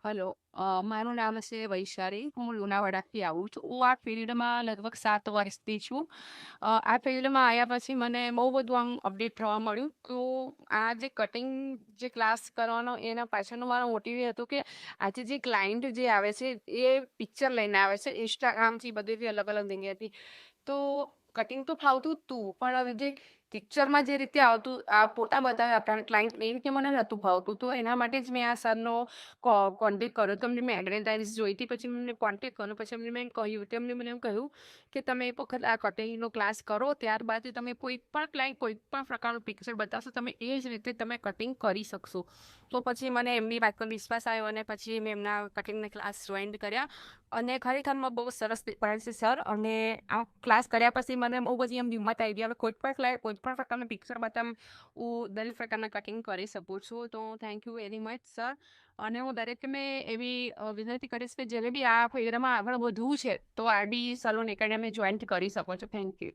Hello. મારું નામ છે વૈશાલી. હું લુણાવાડાથી આવું છું. હું આ ફિલ્ડમાં લગભગ 7 વર્ષથી છું. આ ફિલ્ડમાં આવ્યા પછી મને બહુ બધું આમ અપડેટ થવા મળ્યું. તો આ જે કટિંગ જે ક્લાસ કરવાનો એના પાછળનો મારો મોટિવ એ હતો કે આજે જે ક્લાયન્ટ જે આવે છે એ પિક્ચર લઈને આવે છે ઇન્સ્ટાગ્રામથી બધેથી અલગ-અલગ જગ્યાએથી. તો કટિંગ તો ફાવતું જ તું, પણ હવે જે પિક્ચરમાં જે રીતે આવતું આ ફોટા બતાવે આપણા ક્લાયન્ટ એ રીતે મને નહોતું ફાવતું. તો એના માટે જ મેં આ સરનો કોન્ટેક્ટ કર્યો. તો એમને મેં એડવર્ટાઇઝ જોઈ હતી. પછી એમને કોન્ટેક્ટ કર્યો. પછી એમને મેં કહ્યું તેમને મને એમ કહ્યું કે તમે એક વખત આ કટિંગનો ક્લાસ કરો, ત્યારબાદ તમે કોઈ પણ ક્લાયન્ટ કોઈ પણ પ્રકારનું પિક્ચર બતાવશો તમે એ જ રીતે તમે કટિંગ કરી શકશો. તો પછી મને એમની વાત પર વિશ્વાસ આવ્યો અને પછી મેં એમના કટિંગના ક્લાસ જોઈન કર્યા અને ખરેખરમાં બહુ સરસ શીખવાડે છે સર. અને આ ક્લાસ કર્યા પછી મને બહુ બધી એમ હિંમત આવી ગઈ. હવે કોઈ પણ ક્લાયન્ટ કોઈ પણ પ્રકારનું પિક્ચર બતાવ હું દરેક પ્રકારના કટિંગ કરી શકું છું. તો thank you very much sir. અને હું દરેકને એવી વિનંતી કરીશ કે જેને બી આ ફિલ્ડમાં આગળ વધવું છે તો આ બી સલૂન એકેડેમી જોઈન કરી શકો છો. Thank you.